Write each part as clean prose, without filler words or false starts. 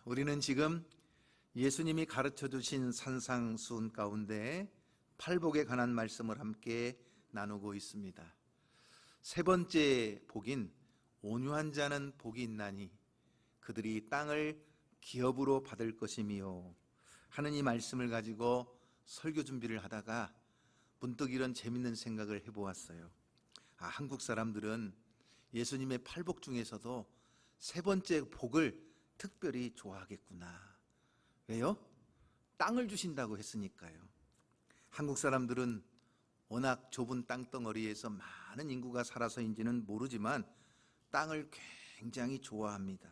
우리는 지금 예수님이 가르쳐 주신 산상수훈 가운데 팔복에 관한 말씀을 함께 나누고 있습니다. 세 번째 복인 온유한 자는 복이 있나니 그들이 땅을 기업으로 받을 것이며 하는 이 말씀을 가지고 설교 준비를 하다가 문득 이런 재밌는 생각을 해보았어요. 한국 사람들은 예수님의 팔복 중에서도 세 번째 복을 특별히 좋아하겠구나. 왜요? 땅을 주신다고 했으니까요. 한국 사람들은 워낙 좁은 땅덩어리에서 많은 인구가 살아서인지는 모르지만 땅을 굉장히 좋아합니다.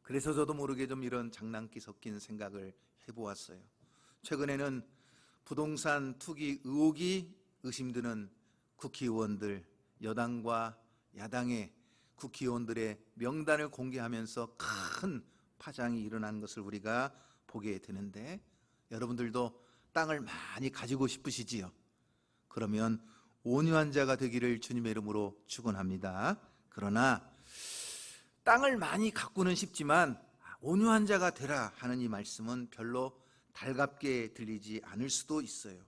그래서 저도 모르게 좀 이런 장난기 섞인 생각을 해보았어요. 최근에는 부동산 투기 의혹이 의심드는 국회의원들, 여당과 야당의 국회의원들의 명단을 공개하면서 큰 파장이 일어난 것을 우리가 보게 되는데, 여러분들도 땅을 많이 가지고 싶으시지요? 그러면 온유한 자가 되기를 주님의 이름으로 축원합니다. 그러나 땅을 많이 갖고는 싶지만 온유한 자가 되라 하는 이 말씀은 별로 달갑게 들리지 않을 수도 있어요.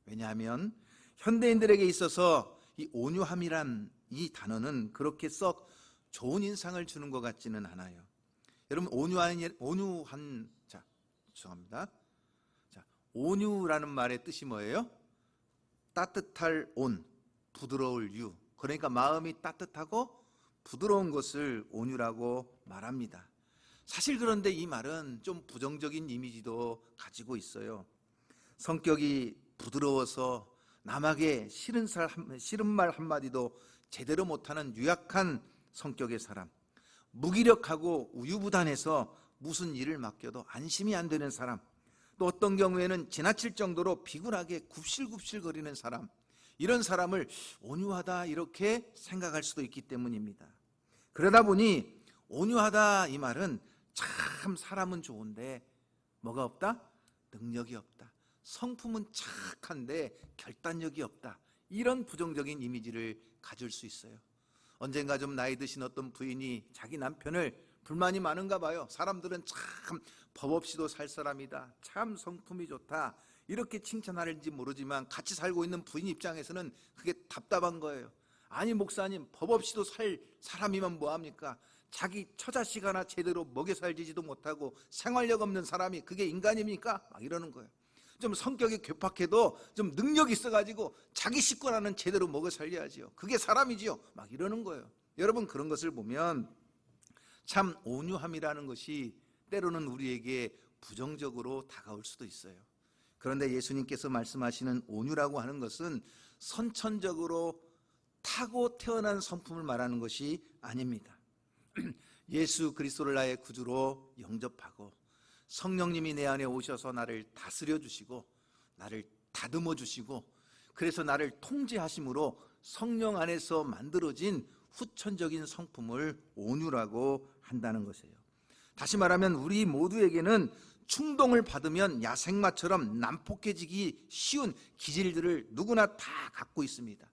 왜냐하면 현대인들에게 있어서 이 온유함이란 이 단어는 그렇게 썩 좋은 인상을 주는 것 같지는 않아요. 여러분, 온유라는 말의 뜻이 뭐예요? 따뜻할 온, 부드러울 유. 그러니까 마음이 따뜻하고 부드러운 것을 온유라고 말합니다. 사실 그런데 이 말은 좀 부정적인 이미지도 가지고 있어요. 성격이 부드러워서 남에게 싫은 말 한마디도 제대로 못하는 유약한 성격의 사람, 무기력하고 우유부단해서 무슨 일을 맡겨도 안심이 안 되는 사람, 또 어떤 경우에는 지나칠 정도로 비굴하게 굽실굽실거리는 사람, 이런 사람을 온유하다 이렇게 생각할 수도 있기 때문입니다. 그러다 보니 온유하다 이 말은 참 사람은 좋은데 뭐가 없다? 능력이 없다. 성품은 착한데 결단력이 없다. 이런 부정적인 이미지를 가질 수 있어요. 언젠가 좀 나이 드신 어떤 부인이 자기 남편을 불만이 많은가 봐요. 사람들은 참 법 없이도 살 사람이다, 참 성품이 좋다, 이렇게 칭찬하는지 모르지만 같이 살고 있는 부인 입장에서는 그게 답답한 거예요. 아니 목사님, 법 없이도 살 사람이면 뭐합니까? 자기 처자식 하나 제대로 먹여 살지도 못하고 생활력 없는 사람이 그게 인간입니까? 막 이러는 거예요. 좀 성격이 괴팍해도 좀 능력이 있어가지고 자기 식구라는 제대로 먹여 살려야지요. 그게 사람이지요. 막 이러는 거예요. 여러분, 그런 것을 보면 참 온유함이라는 것이 때로는 우리에게 부정적으로 다가올 수도 있어요. 그런데 예수님께서 말씀하시는 온유라고 하는 것은 선천적으로 타고 태어난 성품을 말하는 것이 아닙니다. 예수 그리스도를 나의 구주로 영접하고 성령님이 내 안에 오셔서 나를 다스려 주시고 나를 다듬어 주시고 그래서 나를 통제하심으로 성령 안에서 만들어진 후천적인 성품을 온유라고 한다는 것이에요. 다시 말하면 우리 모두에게는 충동을 받으면 야생마처럼 난폭해지기 쉬운 기질들을 누구나 다 갖고 있습니다.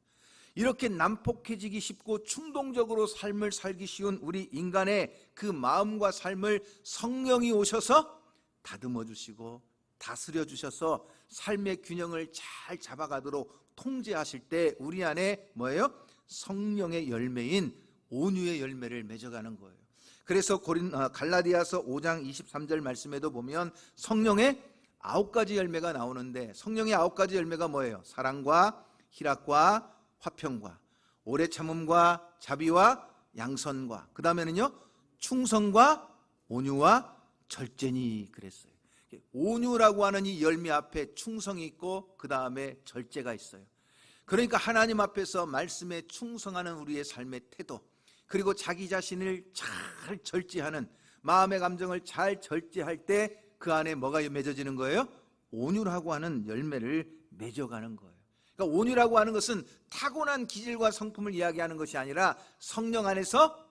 이렇게 난폭해지기 쉽고 충동적으로 삶을 살기 쉬운 우리 인간의 그 마음과 삶을 성령이 오셔서 다듬어 주시고 다스려 주셔서 삶의 균형을 잘 잡아가도록 통제하실 때 우리 안에 뭐예요? 성령의 열매인 온유의 열매를 맺어가는 거예요. 그래서 갈라디아서 5장 23절 말씀에도 보면 성령의 9가지 열매가 나오는데, 성령의 9가지 열매가 뭐예요? 사랑과 희락과 화평과 오래 참음과 자비와 양선과, 그 다음에는요 충성과 온유와 절제니 그랬어요. 온유라고 하는 이 열매 앞에 충성이 있고 그 다음에 절제가 있어요. 그러니까 하나님 앞에서 말씀에 충성하는 우리의 삶의 태도, 그리고 자기 자신을 잘 절제하는, 마음의 감정을 잘 절제할 때 그 안에 뭐가 맺어지는 거예요? 온유라고 하는 열매를 맺어가는 거예요. 그러니까 온유라고 하는 것은 타고난 기질과 성품을 이야기하는 것이 아니라 성령 안에서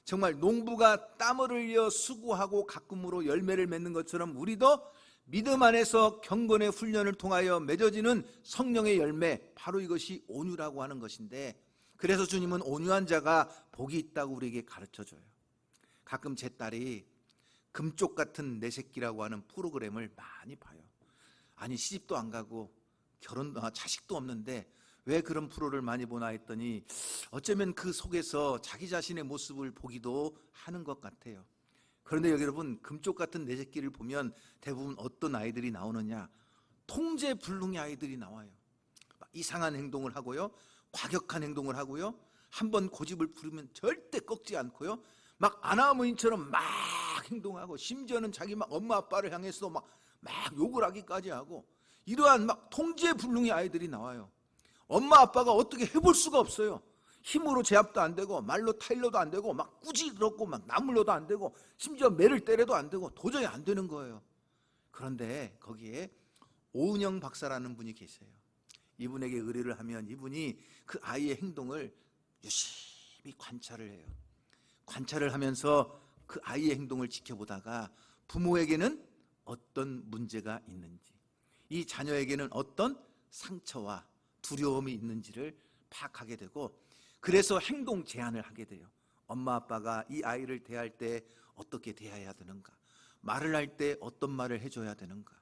정말 농부가 땀을 흘려 수고하고 가꿈으로 열매를 맺는 것처럼 우리도 믿음 안에서 경건의 훈련을 통하여 맺어지는 성령의 열매, 바로 이것이 온유라고 하는 것인데, 그래서 주님은 온유한 자가 복이 있다고 우리에게 가르쳐줘요. 가끔 제 딸이 금쪽 같은 내 새끼라고 하는 프로그램을 많이 봐요. 아니 시집도 안 가고 자식도 없는데 왜 그런 프로를 많이 보나 했더니 어쩌면 그 속에서 자기 자신의 모습을 보기도 하는 것 같아요. 그런데 여러분, 금쪽 같은 내 새끼를 보면 대부분 어떤 아이들이 나오느냐? 통제불능의 아이들이 나와요. 이상한 행동을 하고요, 과격한 행동을 하고요, 한번 고집을 부리면 절대 꺾지 않고요, 막 아나무인처럼 막 행동하고, 심지어는 자기 막 엄마 아빠를 향해서 막 욕을 하기까지 하고, 이러한 막 통제불능의 아이들이 나와요. 엄마 아빠가 어떻게 해볼 수가 없어요. 힘으로 제압도 안 되고, 말로 타일러도 안 되고, 막 꾸지럽고, 막 나물러도 안 되고, 심지어 매를 때려도 안 되고, 도저히 안 되는 거예요. 그런데 거기에 오은영 박사라는 분이 계세요. 이분에게 의뢰를 하면 이분이 그 아이의 행동을 열심히 관찰을 해요. 관찰을 하면서 그 아이의 행동을 지켜보다가 부모에게는 어떤 문제가 있는지, 이 자녀에게는 어떤 상처와 두려움이 있는지를 파악하게 되고, 그래서 행동 제안을 하게 돼요. 엄마 아빠가 이 아이를 대할 때 어떻게 대해야 되는가, 말을 할 때 어떤 말을 해줘야 되는가,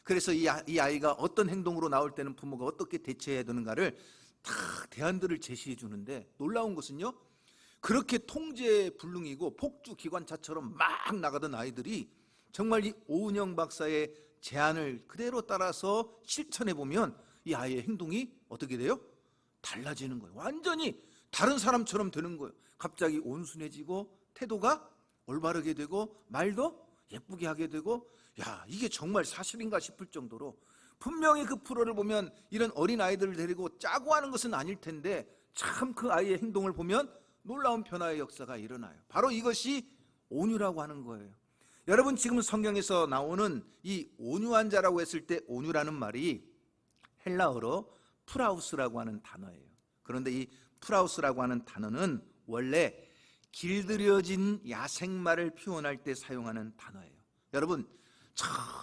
그래서 이 아이가 어떤 행동으로 나올 때는 부모가 어떻게 대처해야 되는가를 다 대안들을 제시해 주는데, 놀라운 것은요, 그렇게 통제불능이고 폭주기관차처럼 막 나가던 아이들이 정말 이 오은영 박사의 제안을 그대로 따라서 실천해 보면 이 아이의 행동이 어떻게 돼요? 달라지는 거예요. 완전히 다른 사람처럼 되는 거예요. 갑자기 온순해지고, 태도가 올바르게 되고, 말도 예쁘게 하게 되고, 야, 이게 정말 사실인가 싶을 정도로, 분명히 그 프로를 보면 이런 어린 아이들을 데리고 짜고 하는 것은 아닐 텐데 참 그 아이의 행동을 보면 놀라운 변화의 역사가 일어나요. 바로 이것이 온유라고 하는 거예요. 여러분, 지금 성경에서 나오는 이 온유한 자라고 했을 때 온유라는 말이 헬라어로 프라우스라고 하는 단어예요. 그런데 이 프라우스라고 하는 단어는 원래 길들여진 야생마를 표현할 때 사용하는 단어예요. 여러분,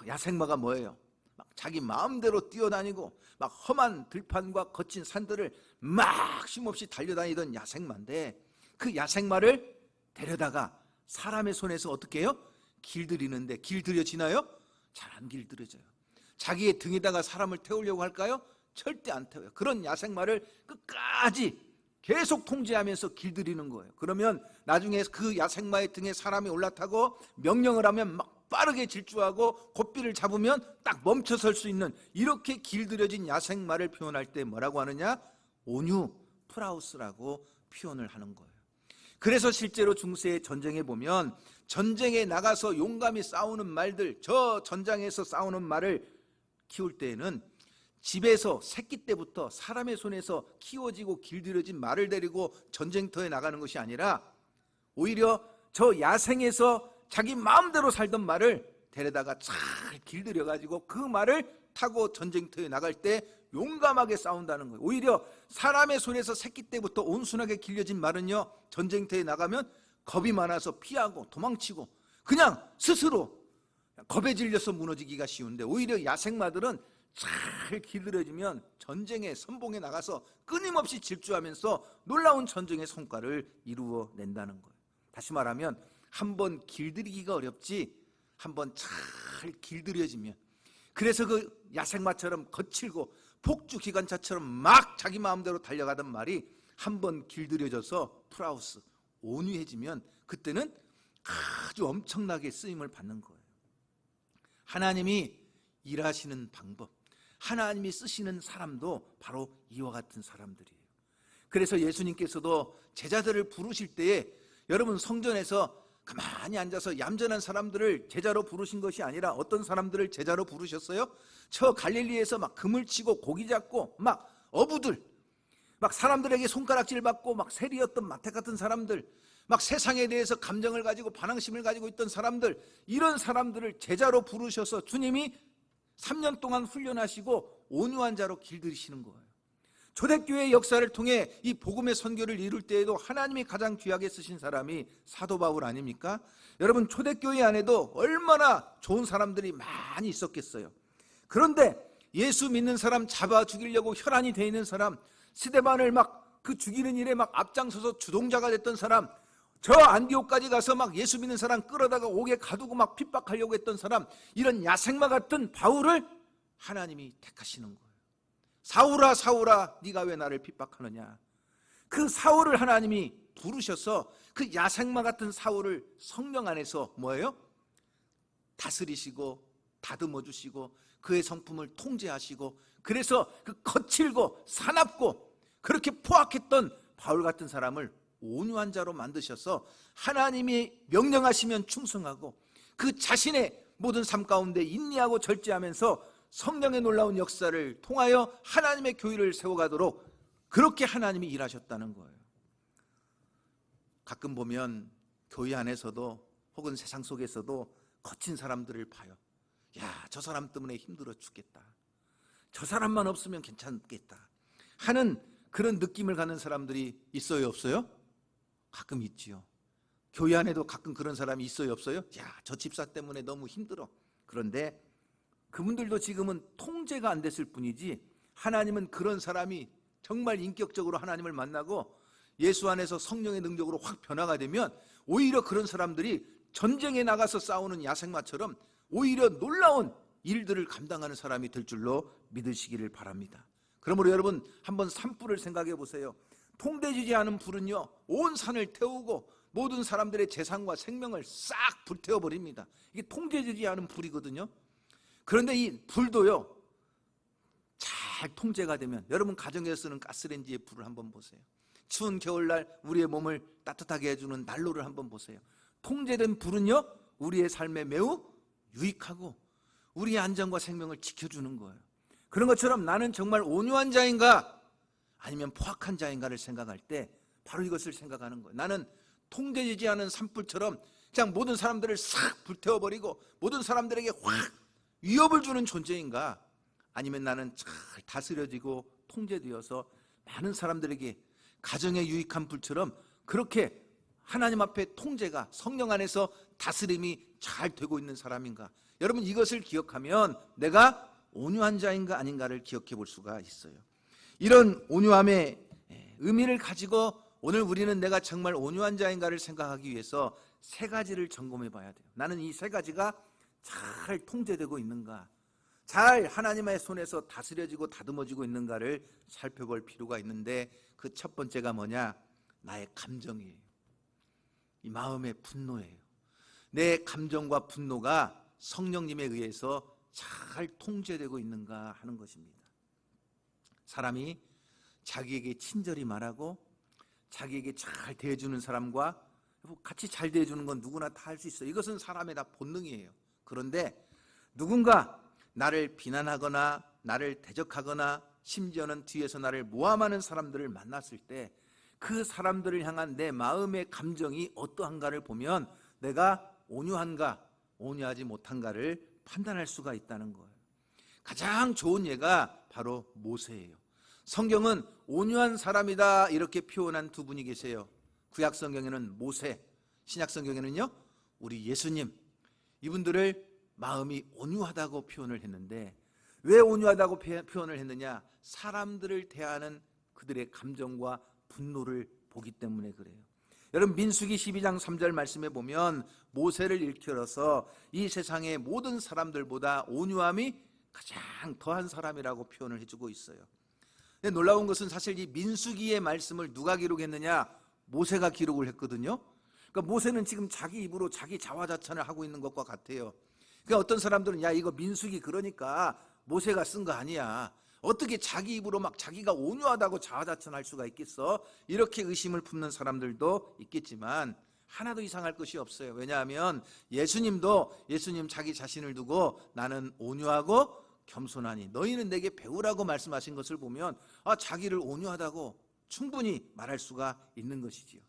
야생마가 뭐예요? 막 자기 마음대로 뛰어다니고 막 험한 들판과 거친 산들을 막 쉼없이 달려다니던 야생마인데, 그 야생마를 데려다가 사람의 손에서 어떻게 해요? 길들이는데 길들여지나요? 잘 안 길들여져요. 자기의 등에다가 사람을 태우려고 할까요? 절대 안 태워요. 그런 야생마를 끝까지 계속 통제하면서 길들이는 거예요. 그러면 나중에 그 야생마의 등에 사람이 올라타고 명령을 하면 막 빠르게 질주하고 고삐를 잡으면 딱 멈춰설 수 있는, 이렇게 길들여진 야생마를 표현할 때 뭐라고 하느냐? 온유, 프라우스라고 표현을 하는 거예요. 그래서 실제로 중세의 전쟁에 보면 전쟁에 나가서 용감히 싸우는 말들, 저 전장에서 싸우는 말을 키울 때에는 집에서 새끼 때부터 사람의 손에서 키워지고 길들여진 말을 데리고 전쟁터에 나가는 것이 아니라 오히려 저 야생에서 자기 마음대로 살던 말을 데려다가 잘 길들여가지고 그 말을 타고 전쟁터에 나갈 때 용감하게 싸운다는 거예요. 오히려 사람의 손에서 새끼 때부터 온순하게 길려진 말은요, 전쟁터에 나가면 겁이 많아서 피하고 도망치고 그냥 스스로 겁에 질려서 무너지기가 쉬운데, 오히려 야생마들은 잘 길들여지면 전쟁에 선봉에 나가서 끊임없이 질주하면서 놀라운 전쟁의 성과를 이루어낸다는 거예요. 다시 말하면 한번 길들이기가 어렵지 한번 잘 길들여지면, 그래서 그 야생마처럼 거칠고 폭주기관차처럼 막 자기 마음대로 달려가던 말이 한번 길들여져서 프라우스, 온유해지면 그때는 아주 엄청나게 쓰임을 받는 거예요. 하나님이 일하시는 방법, 하나님이 쓰시는 사람도 바로 이와 같은 사람들이에요. 그래서 예수님께서도 제자들을 부르실 때에 여러분, 성전에서 가만히 앉아서 얌전한 사람들을 제자로 부르신 것이 아니라 어떤 사람들을 제자로 부르셨어요? 저 갈릴리에서 막 금을 치고 고기 잡고 막 어부들, 막 사람들에게 손가락질 받고 막 세리였던 마택 같은 사람들, 막 세상에 대해서 감정을 가지고 반항심을 가지고 있던 사람들, 이런 사람들을 제자로 부르셔서 주님이 3년 동안 훈련하시고 온유한 자로 길들이시는 거예요. 초대교회의 역사를 통해 이 복음의 선교를 이룰 때에도 하나님이 가장 귀하게 쓰신 사람이 사도 바울 아닙니까? 여러분, 초대교회 안에도 얼마나 좋은 사람들이 많이 있었겠어요. 그런데 예수 믿는 사람 잡아 죽이려고 혈안이 돼 있는 사람, 스데반을 막 그 죽이는 일에 막 앞장서서 주동자가 됐던 사람, 저 안디옥까지 가서 막 예수 믿는 사람 끌어다가 옥에 가두고 막 핍박하려고 했던 사람, 이런 야생마 같은 바울을 하나님이 택하시는 거예요. 사울아 사울아 네가 왜 나를 핍박하느냐. 그 사울을 하나님이 부르셔서 그 야생마 같은 사울을 성령 안에서 뭐예요? 다스리시고 다듬어 주시고 그의 성품을 통제하시고, 그래서 그 거칠고 사납고 그렇게 포악했던 바울 같은 사람을 온유한 자로 만드셔서 하나님이 명령하시면 충성하고 그 자신의 모든 삶 가운데 인내하고 절제하면서 성령의 놀라운 역사를 통하여 하나님의 교회를 세워가도록 그렇게 하나님이 일하셨다는 거예요. 가끔 보면 교회 안에서도 혹은 세상 속에서도 거친 사람들을 봐요. 야, 저 사람 때문에 힘들어 죽겠다, 저 사람만 없으면 괜찮겠다 하는 그런 느낌을 갖는 사람들이 있어요, 없어요? 가끔 있지요. 교회 안에도 가끔 그런 사람이 있어요, 없어요? 야, 저 집사 때문에 너무 힘들어. 그런데 그분들도 지금은 통제가 안 됐을 뿐이지, 하나님은 그런 사람이 정말 인격적으로 하나님을 만나고 예수 안에서 성령의 능력으로 확 변화가 되면 오히려 그런 사람들이 전쟁에 나가서 싸우는 야생마처럼 오히려 놀라운 일들을 감당하는 사람이 될 줄로 믿으시기를 바랍니다. 그러므로 여러분 한번 산불을 생각해 보세요. 통제되지 않은 불은요, 온 산을 태우고 모든 사람들의 재산과 생명을 싹 불태워 버립니다. 이게 통제되지 않은 불이거든요. 그런데 이 불도요, 잘 통제가 되면, 여러분 가정에서 쓰는 가스레인지의 불을 한번 보세요. 추운 겨울날 우리의 몸을 따뜻하게 해주는 난로를 한번 보세요. 통제된 불은요, 우리의 삶에 매우 유익하고 우리의 안전과 생명을 지켜주는 거예요. 그런 것처럼 나는 정말 온유한 자인가 아니면 포악한 자인가를 생각할 때 바로 이것을 생각하는 거예요. 나는 통제되지 않은 산불처럼 그냥 모든 사람들을 싹 불태워버리고 모든 사람들에게 확 위협을 주는 존재인가, 아니면 나는 잘 다스려지고 통제되어서 많은 사람들에게 가정에 유익한 불처럼 그렇게 하나님 앞에 통제가, 성령 안에서 다스림이 잘 되고 있는 사람인가. 여러분 이것을 기억하면 내가 온유한 자인가 아닌가를 기억해 볼 수가 있어요. 이런 온유함의 의미를 가지고 오늘 우리는 내가 정말 온유한 자인가를 생각하기 위해서 세 가지를 점검해 봐야 돼요. 나는 이 세 가지가 잘 통제되고 있는가, 잘 하나님의 손에서 다스려지고 다듬어지고 있는가를 살펴볼 필요가 있는데, 그 첫 번째가 뭐냐? 나의 감정이에요. 이 마음의 분노예요. 내 감정과 분노가 성령님에 의해서 잘 통제되고 있는가 하는 것입니다. 사람이 자기에게 친절히 말하고 자기에게 잘 대해주는 사람과 같이 잘 대해주는 건 누구나 다 할 수 있어요. 이것은 사람의 다 본능이에요. 그런데 누군가 나를 비난하거나 나를 대적하거나 심지어는 뒤에서 나를 모함하는 사람들을 만났을 때 그 사람들을 향한 내 마음의 감정이 어떠한가를 보면 내가 온유한가 온유하지 못한가를 판단할 수가 있다는 거예요. 가장 좋은 예가 바로 모세예요. 성경은 온유한 사람이다 이렇게 표현한 두 분이 계세요. 구약 성경에는 모세, 신약 성경에는요 우리 예수님, 이분들을 마음이 온유하다고 표현을 했는데, 왜 온유하다고 표현을 했느냐? 사람들을 대하는 그들의 감정과 분노를 보기 때문에 그래요. 여러분 민수기 12장 3절 말씀에 보면 모세를 일컬어서 이 세상의 모든 사람들보다 온유함이 가장 더한 사람이라고 표현을 해주고 있어요. 근데 놀라운 것은 사실 이 민수기의 말씀을 누가 기록했느냐? 모세가 기록을 했거든요. 그러니까 모세는 지금 자기 입으로 자기 자화자찬을 하고 있는 것과 같아요. 그러니까 어떤 사람들은 야 이거 민수기 그러니까 모세가 쓴 거 아니야, 어떻게 자기 입으로 막 자기가 온유하다고 자화자찬할 수가 있겠어? 이렇게 의심을 품는 사람들도 있겠지만 하나도 이상할 것이 없어요. 왜냐하면 예수님도 예수님 자기 자신을 두고 나는 온유하고 겸손하니 너희는 내게 배우라고 말씀하신 것을 보면 자기를 온유하다고 충분히 말할 수가 있는 것이지요.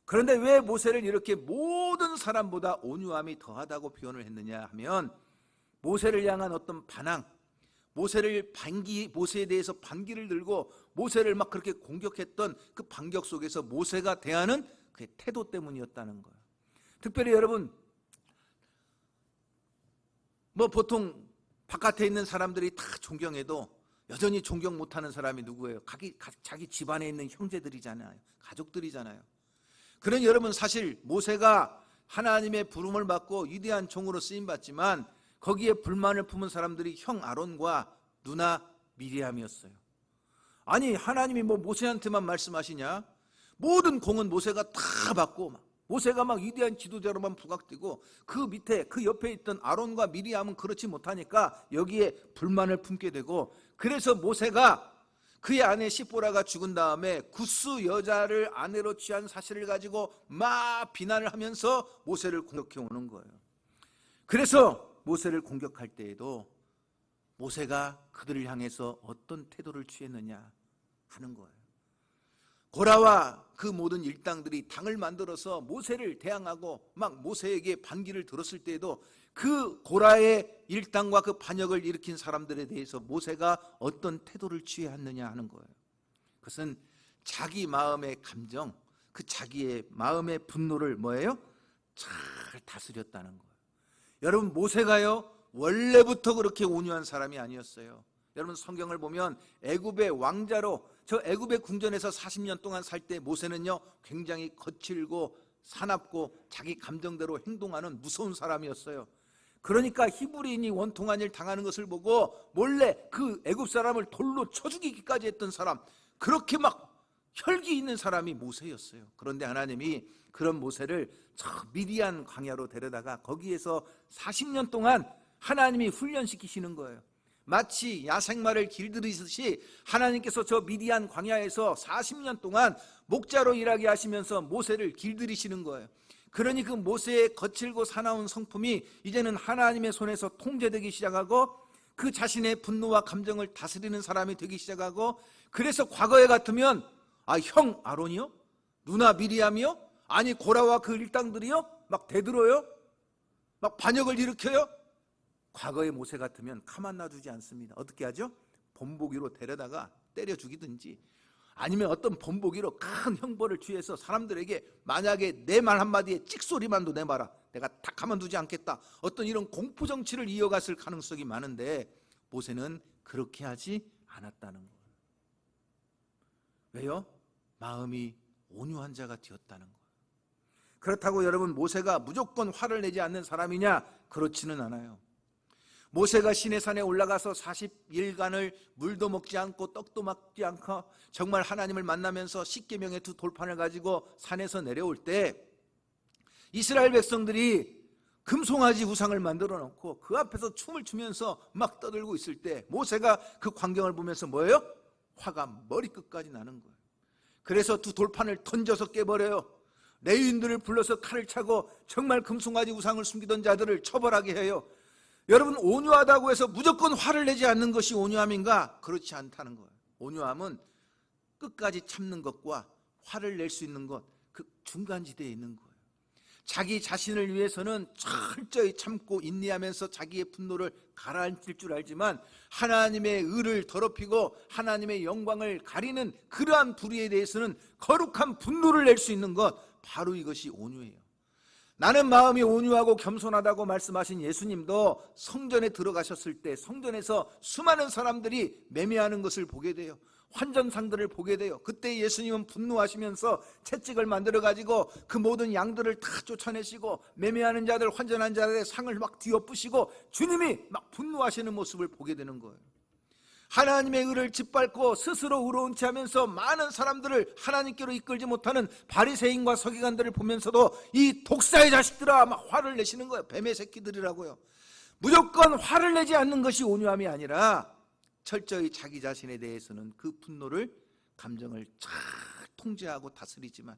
그런데 왜 모세를 이렇게 모든 사람보다 온유함이 더하다고 표현을 했느냐 하면, 모세를 향한 어떤 반항, 모세에 대해서 반기를 들고 모세를 막 그렇게 공격했던 그 반격 속에서 모세가 대하는 그의 태도 때문이었다는 거예요. 특별히 여러분 보통 바깥에 있는 사람들이 다 존경해도 여전히 존경 못하는 사람이 누구예요? 자기 집안에 있는 형제들이잖아요, 가족들이잖아요. 그런 여러분, 사실 모세가 하나님의 부름을 받고 위대한 종으로 쓰임받지만 거기에 불만을 품은 사람들이 형 아론과 누나 미리암이었어요. 아니, 하나님이 뭐 모세한테만 말씀하시냐? 모든 공은 모세가 다 받고 모세가 막 위대한 지도자로만 부각되고 그 밑에 그 옆에 있던 아론과 미리암은 그렇지 못하니까 여기에 불만을 품게 되고, 그래서 모세가 그의 아내 시보라가 죽은 다음에 구스 여자를 아내로 취한 사실을 가지고 막 비난을 하면서 모세를 공격해 오는 거예요. 그래서 모세를 공격할 때에도 모세가 그들을 향해서 어떤 태도를 취했느냐 하는 거예요. 고라와 그 모든 일당들이 당을 만들어서 모세를 대항하고 막 모세에게 반기를 들었을 때에도 그 고라의 일당과 그 반역을 일으킨 사람들에 대해서 모세가 어떤 태도를 취했느냐 하는 거예요. 그것은 자기 마음의 감정, 그 자기의 마음의 분노를 뭐예요? 잘 다스렸다는 거예요. 여러분, 모세가요 원래부터 그렇게 온유한 사람이 아니었어요. 여러분, 성경을 보면 애굽의 왕자로 저 애굽의 궁전에서 40년 동안 살 때 모세는요 굉장히 거칠고 사납고 자기 감정대로 행동하는 무서운 사람이었어요. 그러니까 히브리인이 원통한 일 당하는 것을 보고 몰래 그 애굽 사람을 돌로 쳐 죽이기까지 했던 사람, 그렇게 막 혈기 있는 사람이 모세였어요. 그런데 하나님이 그런 모세를 저 미디안 광야로 데려다가 거기에서 40년 동안 하나님이 훈련시키시는 거예요. 마치 야생마를 길들이듯이 하나님께서 저 미디안 광야에서 40년 동안 목자로 일하게 하시면서 모세를 길들이시는 거예요. 그러니 그 모세의 거칠고 사나운 성품이 이제는 하나님의 손에서 통제되기 시작하고 그 자신의 분노와 감정을 다스리는 사람이 되기 시작하고, 그래서 과거에 같으면 형 아론이요? 누나 미리암이요? 아니 고라와 그 일당들이요? 막 대들어요? 막 반역을 일으켜요? 과거의 모세 같으면 가만 놔두지 않습니다. 어떻게 하죠? 본보기로 데려다가 때려 죽이든지 아니면 어떤 본보기로 큰 형벌을 취해서 사람들에게 만약에 내 말 한마디에 찍소리만도 내봐라, 내가 다 가만두지 않겠다, 어떤 이런 공포정치를 이어갔을 가능성이 많은데 모세는 그렇게 하지 않았다는 거예요. 왜요? 마음이 온유한 자가 되었다는 거예요. 그렇다고 여러분 모세가 무조건 화를 내지 않는 사람이냐? 그렇지는 않아요. 모세가 시내산에 올라가서 40일간을 물도 먹지 않고 떡도 먹지 않고 정말 하나님을 만나면서 십계명의 두 돌판을 가지고 산에서 내려올 때 이스라엘 백성들이 금송아지 우상을 만들어 놓고 그 앞에서 춤을 추면서 막 떠들고 있을 때 모세가 그 광경을 보면서 뭐예요? 화가 머리끝까지 나는 거예요. 그래서 두 돌판을 던져서 깨버려요. 레위인들을 불러서 칼을 차고 정말 금송아지 우상을 숨기던 자들을 처벌하게 해요. 여러분, 온유하다고 해서 무조건 화를 내지 않는 것이 온유함인가? 그렇지 않다는 거예요. 온유함은 끝까지 참는 것과 화를 낼 수 있는 것, 그 중간지대에 있는 거예요. 자기 자신을 위해서는 철저히 참고 인내하면서 자기의 분노를 가라앉힐 줄 알지만 하나님의 의를 더럽히고 하나님의 영광을 가리는 그러한 불의에 대해서는 거룩한 분노를 낼 수 있는 것, 바로 이것이 온유예요. 나는 마음이 온유하고 겸손하다고 말씀하신 예수님도 성전에 들어가셨을 때 성전에서 수많은 사람들이 매매하는 것을 보게 돼요. 환전상들을 보게 돼요. 그때 예수님은 분노하시면서 채찍을 만들어가지고 그 모든 양들을 다 쫓아내시고 매매하는 자들, 환전한 자들의 상을 막 뒤엎으시고 주님이 막 분노하시는 모습을 보게 되는 거예요. 하나님의 의를 짓밟고 스스로 의로운 체 하면서 많은 사람들을 하나님께로 이끌지 못하는 바리새인과 서기관들을 보면서도 이 독사의 자식들아 막 화를 내시는 거예요. 뱀의 새끼들이라고요. 무조건 화를 내지 않는 것이 온유함이 아니라 철저히 자기 자신에 대해서는 그 분노를, 감정을 잘 통제하고 다스리지만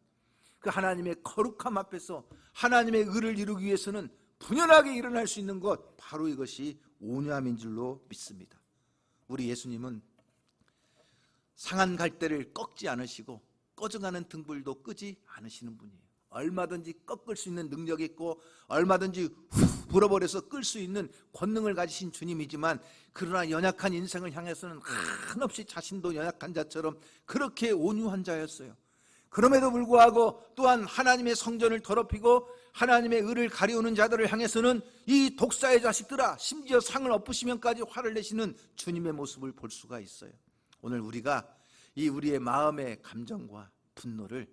그 하나님의 거룩함 앞에서 하나님의 의를 이루기 위해서는 분연하게 일어날 수 있는 것, 바로 이것이 온유함인 줄로 믿습니다. 우리 예수님은 상한 갈대를 꺾지 않으시고 꺼져가는 등불도 끄지 않으시는 분이에요. 얼마든지 꺾을 수 있는 능력이 있고 얼마든지 후 불어버려서 끌 수 있는 권능을 가지신 주님이지만 그러나 연약한 인생을 향해서는 한없이 자신도 연약한 자처럼 그렇게 온유한 자였어요. 그럼에도 불구하고 또한 하나님의 성전을 더럽히고 하나님의 의를 가리우는 자들을 향해서는 이 독사의 자식들아, 심지어 상을 엎으시면까지 화를 내시는 주님의 모습을 볼 수가 있어요. 오늘 우리가 이 우리의 마음의 감정과 분노를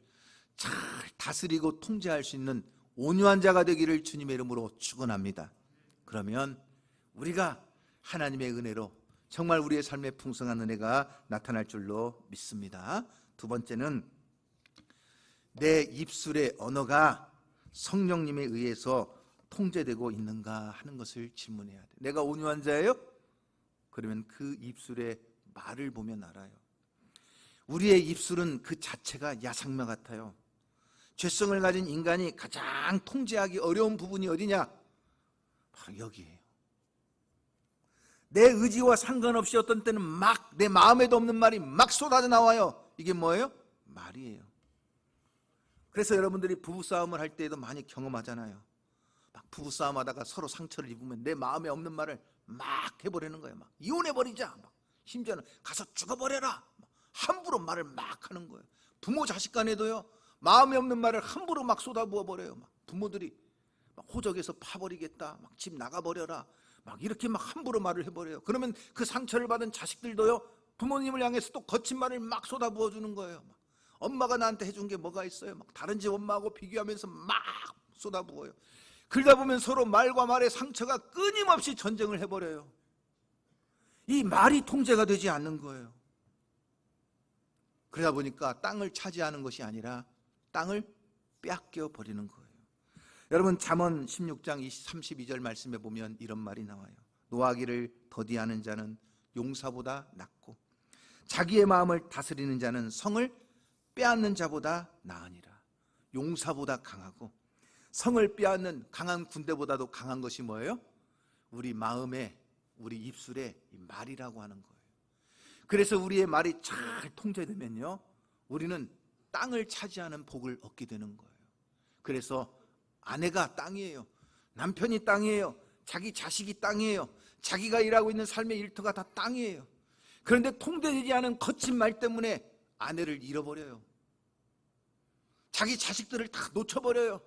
잘 다스리고 통제할 수 있는 온유한 자가 되기를 주님의 이름으로 축원합니다. 그러면 우리가 하나님의 은혜로 정말 우리의 삶에 풍성한 은혜가 나타날 줄로 믿습니다. 두 번째는 내 입술의 언어가 성령님에 의해서 통제되고 있는가 하는 것을 질문해야 돼. 내가 온유한 자예요? 그러면 그 입술의 말을 보면 알아요. 우리의 입술은 그 자체가 야상마 같아요. 죄성을 가진 인간이 가장 통제하기 어려운 부분이 어디냐? 바로 여기에요. 내 의지와 상관없이 어떤 때는 막 내 마음에도 없는 말이 막 쏟아져 나와요. 이게 뭐예요? 말이에요. 그래서 여러분들이 부부싸움을 할 때에도 많이 경험하잖아요. 막 부부싸움 하다가 서로 상처를 입으면 내 마음에 없는 말을 막 해버리는 거예요. 막 이혼해버리자, 막 심지어는 가서 죽어버려라, 함부로 말을 막 하는 거예요. 부모 자식 간에도요, 마음에 없는 말을 함부로 막 쏟아부어 버려요. 막 부모들이 막 호적에서 파버리겠다, 막 집 나가버려라, 막 이렇게 막 함부로 말을 해버려요. 그러면 그 상처를 받은 자식들도요, 부모님을 향해서 또 거친 말을 막 쏟아부어 주는 거예요. 막 엄마가 나한테 해준 게 뭐가 있어요? 막 다른 집 엄마하고 비교하면서 막 쏟아부어요. 그러다 보면 서로 말과 말의 상처가 끊임없이 전쟁을 해버려요. 이 말이 통제가 되지 않는 거예요. 그러다 보니까 땅을 차지하는 것이 아니라 땅을 빼앗겨 버리는 거예요. 여러분, 잠언 16장 32절 말씀에 보면 이런 말이 나와요. 노하기를 더디하는 자는 용사보다 낫고 자기의 마음을 다스리는 자는 성을 빼앗는 자보다 나으니라. 용사보다 강하고 성을 빼앗는 강한 군대보다도 강한 것이 뭐예요? 우리 마음에, 우리 입술에 이 말이라고 하는 거예요. 그래서 우리의 말이 잘 통제되면요, 우리는 땅을 차지하는 복을 얻게 되는 거예요. 그래서 아내가 땅이에요. 남편이 땅이에요. 자기 자식이 땅이에요. 자기가 일하고 있는 삶의 일터가 다 땅이에요. 그런데 통제되지 않은 거친 말 때문에 아내를 잃어버려요. 자기 자식들을 다 놓쳐버려요.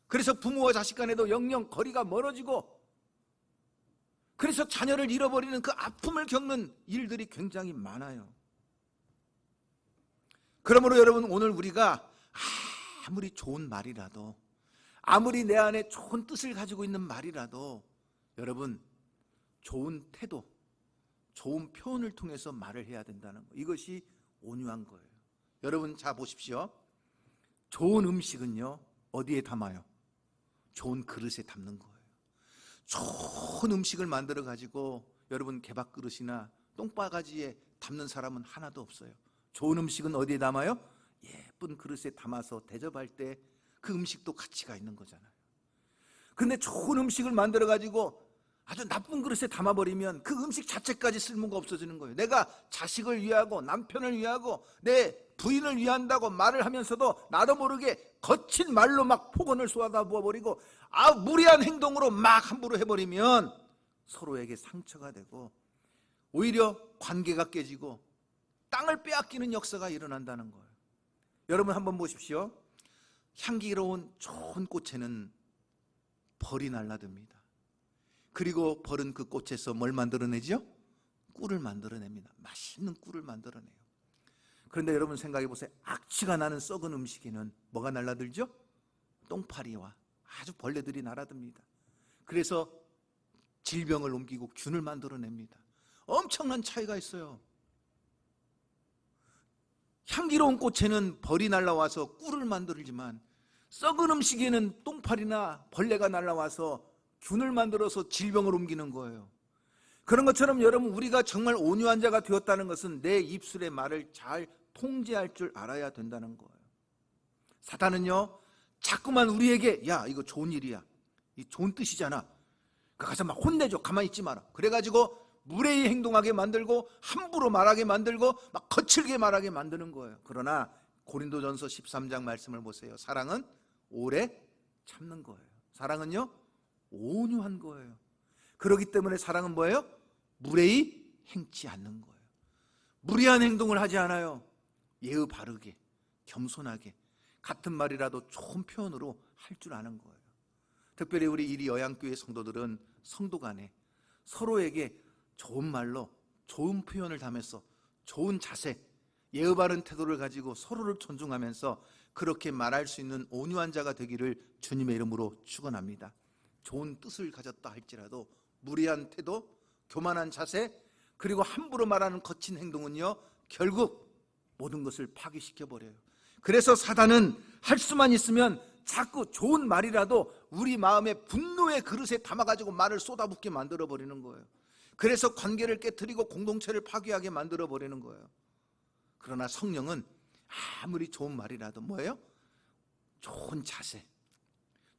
그래서 부모와 자식 간에도 영영 거리가 멀어지고, 그래서 자녀를 잃어버리는 그 아픔을 겪는 일들이 굉장히 많아요. 그러므로 여러분, 오늘 우리가 아무리 좋은 말이라도, 아무리 내 안에 좋은 뜻을 가지고 있는 말이라도, 여러분, 좋은 태도, 좋은 표현을 통해서 말을 해야 된다는 거, 이것이 온유한 거예요. 여러분, 자 보십시오. 좋은 음식은요, 어디에 담아요? 좋은 그릇에 담는 거예요. 좋은 음식을 만들어 가지고 여러분 개밥 그릇이나 똥바가지에 담는 사람은 하나도 없어요. 좋은 음식은 어디에 담아요? 예쁜 그릇에 담아서 대접할 때 그 음식도 가치가 있는 거잖아요. 그런데 좋은 음식을 만들어 가지고 아주 나쁜 그릇에 담아버리면 그 음식 자체까지 쓸모가 없어지는 거예요. 내가 자식을 위하고 남편을 위하고 내 부인을 위한다고 말을 하면서도 나도 모르게 거친 말로 막 폭언을 쏟아 부어버리고 무리한 행동으로 막 함부로 해버리면 서로에게 상처가 되고 오히려 관계가 깨지고 땅을 빼앗기는 역사가 일어난다는 거예요. 여러분 한번 보십시오. 향기로운 좋은 꽃에는 벌이 날라듭니다. 그리고 벌은 그 꽃에서 뭘 만들어내죠? 꿀을 만들어냅니다. 맛있는 꿀을 만들어내요. 그런데 여러분 생각해 보세요. 악취가 나는 썩은 음식에는 뭐가 날라들죠? 똥파리와 아주 벌레들이 날아듭니다. 그래서 질병을 옮기고 균을 만들어냅니다. 엄청난 차이가 있어요. 향기로운 꽃에는 벌이 날라와서 꿀을 만들지만 썩은 음식에는 똥파리나 벌레가 날라와서 균을 만들어서 질병을 옮기는 거예요. 그런 것처럼 여러분, 우리가 정말 온유한 자가 되었다는 것은 내 입술의 말을 잘 통제할 줄 알아야 된다는 거예요. 사탄은요, 자꾸만 우리에게 야, 이거 좋은 일이야, 이 좋은 뜻이잖아, 가서 막 혼내줘, 가만히 있지 마라, 그래가지고 무례히 행동하게 만들고 함부로 말하게 만들고 막 거칠게 말하게 만드는 거예요. 그러나 고린도전서 13장 말씀을 보세요. 사랑은 오래 참는 거예요. 사랑은요, 온유한 거예요. 그렇기 때문에 사랑은 뭐예요? 무례히 행치 않는 거예요. 무리한 행동을 하지 않아요. 예의 바르게, 겸손하게, 같은 말이라도 좋은 표현으로 할 줄 아는 거예요. 특별히 우리 이리 여양교회 성도들은 성도 간에 서로에게 좋은 말로 좋은 표현을 담아서 좋은 자세, 예의 바른 태도를 가지고 서로를 존중하면서 그렇게 말할 수 있는 온유한 자가 되기를 주님의 이름으로 축원합니다. 좋은 뜻을 가졌다 할지라도 무례한 태도, 교만한 자세, 그리고 함부로 말하는 거친 행동은요, 결국 모든 것을 파괴시켜 버려요. 그래서 사단은 할 수만 있으면 자꾸 좋은 말이라도 우리 마음의 분노의 그릇에 담아가지고 말을 쏟아붓게 만들어 버리는 거예요. 그래서 관계를 깨트리고 공동체를 파괴하게 만들어 버리는 거예요. 그러나 성령은 아무리 좋은 말이라도 뭐예요? 좋은 자세,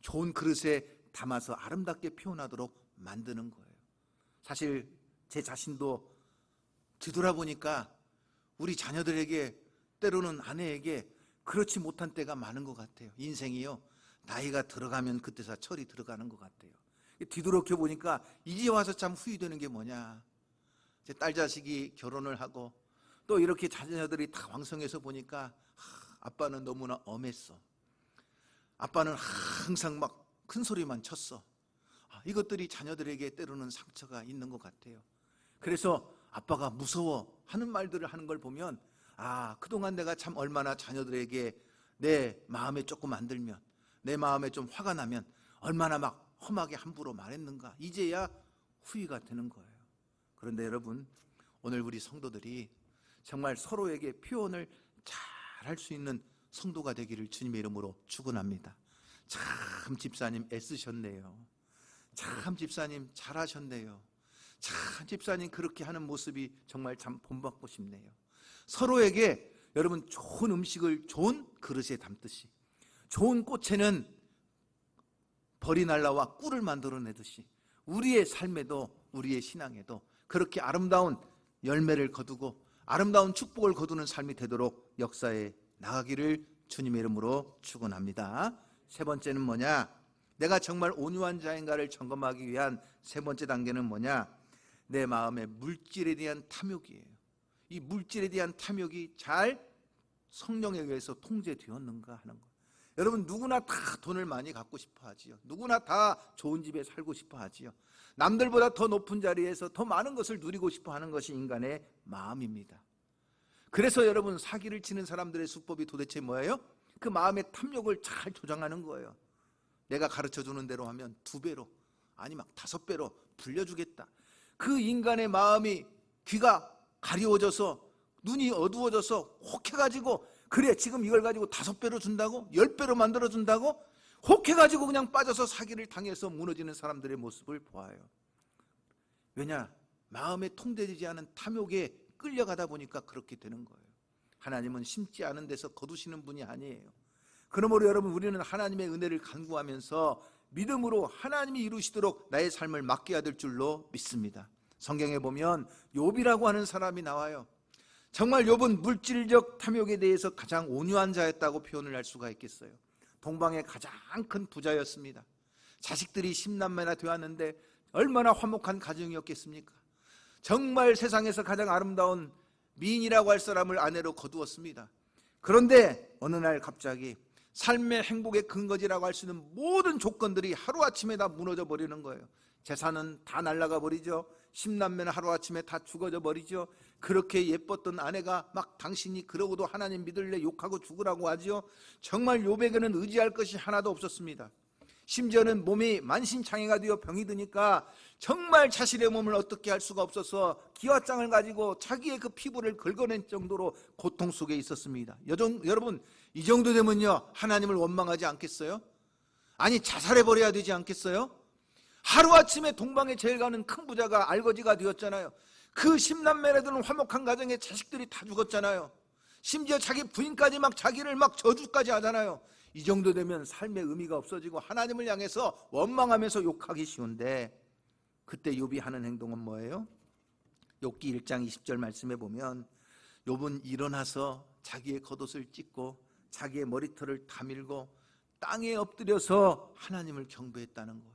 좋은 그릇에 담아서 아름답게 표현하도록 만드는 거예요. 사실 제 자신도 뒤돌아보니까 우리 자녀들에게, 때로는 아내에게 그렇지 못한 때가 많은 것 같아요. 인생이요, 나이가 들어가면 그때서 철이 들어가는 것 같아요. 뒤돌아켜 보니까 이제 와서 참 후회되는 게 뭐냐, 제 딸 자식이 결혼을 하고 또 이렇게 자녀들이 다 왕성해서 보니까 아빠는 너무나 엄했어. 아빠는 항상 막 큰 소리만 쳤어. 이것들이 자녀들에게 때로는 상처가 있는 것 같아요. 그래서 아빠가 무서워 하는 말들을 하는 걸 보면, 그동안 내가 참 얼마나 자녀들에게 내 마음에 조금 안 들면, 내 마음에 좀 화가 나면 얼마나 막 험하게 함부로 말했는가, 이제야 후회가 되는 거예요. 그런데 여러분, 오늘 우리 성도들이 정말 서로에게 표현을 잘 할 수 있는 성도가 되기를 주님의 이름으로 축원합니다. 참 집사님 애쓰셨네요. 참 집사님 잘하셨네요. 참 집사님 그렇게 하는 모습이 정말 참 본받고 싶네요. 서로에게 여러분 좋은 음식을 좋은 그릇에 담듯이, 좋은 꽃에는 벌이 날라와 꿀을 만들어내듯이 우리의 삶에도, 우리의 신앙에도 그렇게 아름다운 열매를 거두고 아름다운 축복을 거두는 삶이 되도록 역사에 나가기를 주님의 이름으로 축원합니다. 세 번째는 뭐냐? 내가 정말 온유한 자인가를 점검하기 위한 세 번째 단계는 뭐냐? 내 마음의 물질에 대한 탐욕이에요. 이 물질에 대한 탐욕이 잘 성령에 의해서 통제되었는가 하는 거예요. 여러분, 누구나 다 돈을 많이 갖고 싶어 하지요. 누구나 다 좋은 집에 살고 싶어 하지요. 남들보다 더 높은 자리에서 더 많은 것을 누리고 싶어 하는 것이 인간의 마음입니다. 그래서 여러분, 사기를 치는 사람들의 수법이 도대체 뭐예요? 그 마음의 탐욕을 잘 조장하는 거예요. 내가 가르쳐주는 대로 하면 2배로, 아니 막 5배로 불려주겠다. 그 인간의 마음이, 귀가 가리워져서 눈이 어두워져서 혹해가지고, 그래 지금 이걸 가지고 5배로 준다고? 10배로 만들어준다고? 혹해가지고 그냥 빠져서 사기를 당해서 무너지는 사람들의 모습을 보아요. 왜냐? 마음에 통제되지 않은 탐욕에 끌려가다 보니까 그렇게 되는 거예요. 하나님은 심지 않은 데서 거두시는 분이 아니에요. 그러므로 여러분, 우리는 하나님의 은혜를 간구하면서 믿음으로 하나님이 이루시도록 나의 삶을 맡겨야 될 줄로 믿습니다. 성경에 보면 욥이라고 하는 사람이 나와요. 정말 욥은 물질적 탐욕에 대해서 가장 온유한 자였다고 표현을 할 수가 있겠어요. 동방의 가장 큰 부자였습니다. 자식들이 10남매나 되었는데 얼마나 화목한 가정이었겠습니까? 정말 세상에서 가장 아름다운 미인이라고 할 사람을 아내로 거두었습니다. 그런데 어느 날 갑자기 삶의 행복의 근거지라고 할 수 있는 모든 조건들이 하루아침에 다 무너져 버리는 거예요. 재산은 다 날아가 버리죠. 10남매는 하루아침에 다 죽어져 버리죠. 그렇게 예뻤던 아내가 막 당신이 그러고도 하나님 믿을래 욕하고 죽으라고 하죠. 정말 욥에게는 의지할 것이 하나도 없었습니다. 심지어는 몸이 만신창이가 되어 병이 드니까 정말 자신의 몸을 어떻게 할 수가 없어서 기와장을 가지고 자기의 그 피부를 긁어낸 정도로 고통 속에 있었습니다. 여러분, 이 정도 되면요, 하나님을 원망하지 않겠어요? 아니, 자살해버려야 되지 않겠어요? 하루아침에 동방에 제일 가는 큰 부자가 알거지가 되었잖아요. 그 10남매라들은 화목한 가정에 자식들이 다 죽었잖아요. 심지어 자기 부인까지 막 자기를 막 저주까지 하잖아요. 이 정도 되면 삶의 의미가 없어지고 하나님을 향해서 원망하면서 욕하기 쉬운데, 그때 욥이 하는 행동은 뭐예요? 욥기 1장 20절 말씀에 보면 욥은 일어나서 자기의 겉옷을 찢고 자기의 머리털을 다밀고 땅에 엎드려서 하나님을 경배했다는 거예요.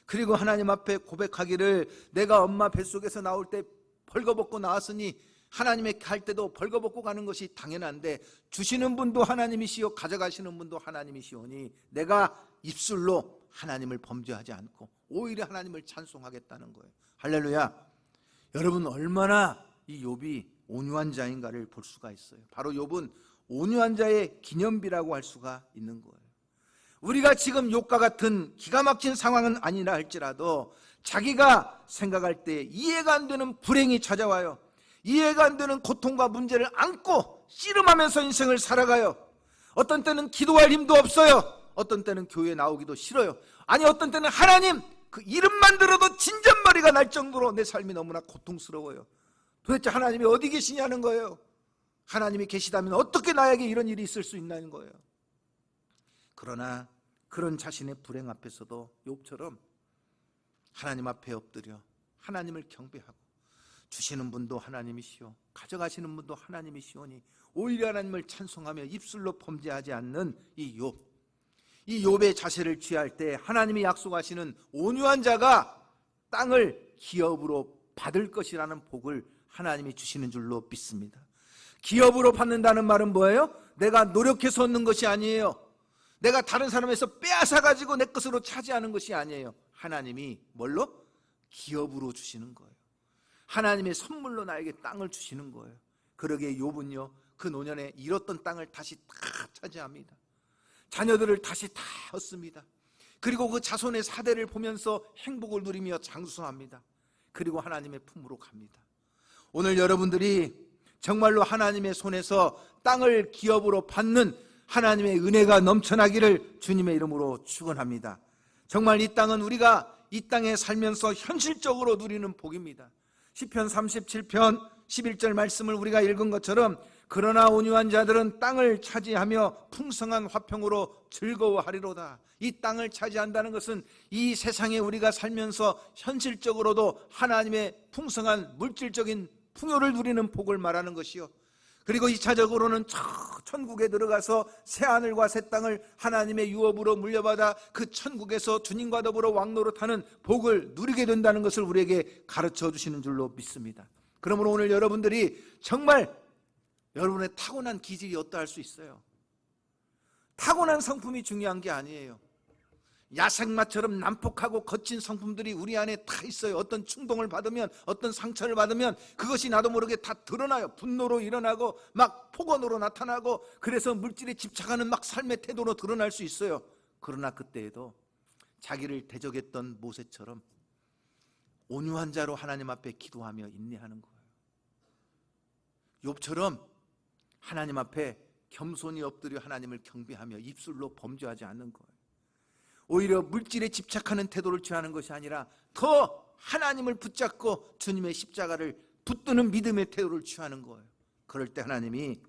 그리고 하나님 앞에 고백하기를, 내가 엄마 뱃속에서 나올 때 벌거벗고 나왔으니 하나님의 갈 때도 벌거벗고 가는 것이 당연한데 주시는 분도 하나님이시오 가져가시는 분도 하나님이시오니 내가 입술로 하나님을 범죄하지 않고 오히려 하나님을 찬송하겠다는 거예요. 할렐루야. 여러분, 얼마나 이 욥이 온유한 자인가를 볼 수가 있어요. 바로 욥은 온유한 자의 기념비라고 할 수가 있는 거예요. 우리가 지금 욥과 같은 기가 막힌 상황은 아니라 할지라도 자기가 생각할 때 이해가 안 되는 불행이 찾아와요. 이해가 안 되는 고통과 문제를 안고 씨름하면서 인생을 살아가요. 어떤 때는 기도할 힘도 없어요. 어떤 때는 교회에 나오기도 싫어요. 아니 어떤 때는 하나님 그 이름만 들어도 진전머리가 날 정도로 내 삶이 너무나 고통스러워요. 도대체 하나님이 어디 계시냐는 거예요. 하나님이 계시다면 어떻게 나에게 이런 일이 있을 수 있냐는 거예요. 그러나 그런 자신의 불행 앞에서도 욥처럼 하나님 앞에 엎드려 하나님을 경배하고 주시는 분도 하나님이시오 가져가시는 분도 하나님이시오니 오히려 하나님을 찬송하며 입술로 범죄하지 않는 이 욥, 이 욥의 자세를 취할 때 하나님이 약속하시는 온유한 자가 땅을 기업으로 받을 것이라는 복을 하나님이 주시는 줄로 믿습니다. 기업으로 받는다는 말은 뭐예요? 내가 노력해서 얻는 것이 아니에요. 내가 다른 사람에서 빼앗아 가지고 내 것으로 차지하는 것이 아니에요. 하나님이 뭘로? 기업으로 주시는 거예요. 하나님의 선물로 나에게 땅을 주시는 거예요. 그러기에 욥은요 그 노년에 잃었던 땅을 다시 다 차지합니다. 자녀들을 다시 다 얻습니다. 그리고 그 자손의 사대를 보면서 행복을 누리며 장수합니다. 그리고 하나님의 품으로 갑니다. 오늘 여러분들이 정말로 하나님의 손에서 땅을 기업으로 받는 하나님의 은혜가 넘쳐나기를 주님의 이름으로 축원합니다. 정말 이 땅은 우리가 이 땅에 살면서 현실적으로 누리는 복입니다. 시편 37편 11절 말씀을 우리가 읽은 것처럼 그러나 온유한 자들은 땅을 차지하며 풍성한 화평으로 즐거워하리로다. 이 땅을 차지한다는 것은 이 세상에 우리가 살면서 현실적으로도 하나님의 풍성한 물질적인 풍요를 누리는 복을 말하는 것이요, 그리고 2차적으로는 천국에 들어가서 새하늘과 새 땅을 하나님의 유업으로 물려받아 그 천국에서 주님과 더불어 왕노릇하는 복을 누리게 된다는 것을 우리에게 가르쳐 주시는 줄로 믿습니다. 그러므로 오늘 여러분들이 정말 여러분의 타고난 기질이 어떠할 수 있어요. 타고난 성품이 중요한 게 아니에요. 야생마처럼 난폭하고 거친 성품들이 우리 안에 다 있어요. 어떤 충동을 받으면, 어떤 상처를 받으면 그것이 나도 모르게 다 드러나요. 분노로 일어나고 막 폭언으로 나타나고, 그래서 물질에 집착하는 막 삶의 태도로 드러날 수 있어요. 그러나 그때에도 자기를 대적했던 모세처럼 온유한 자로 하나님 앞에 기도하며 인내하는 거예요. 욥처럼 하나님 앞에 겸손히 엎드려 하나님을 경배하며 입술로 범죄하지 않는 거예요. 오히려 물질에 집착하는 태도를 취하는 것이 아니라 더 하나님을 붙잡고 주님의 십자가를 붙드는 믿음의 태도를 취하는 거예요. 그럴 때 하나님이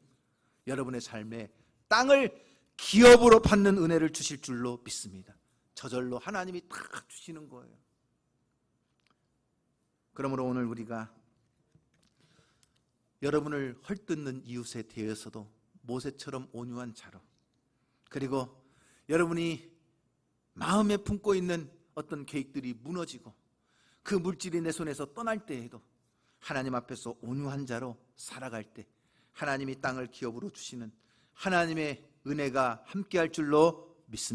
여러분의 삶에 땅을 기업으로 받는 은혜를 주실 줄로 믿습니다. 저절로 하나님이 다 주시는 거예요. 그러므로 오늘 우리가 여러분을 헐뜯는 이웃에 대해서도 모세처럼 온유한 자로, 그리고 여러분이 마음에 품고 있는 어떤 계획들이 무너지고 그 물질이 내 손에서 떠날 때에도 하나님 앞에서 온유한 자로 살아갈 때 하나님이 땅을 기업으로 주시는 하나님의 은혜가 함께할 줄로 믿습니다.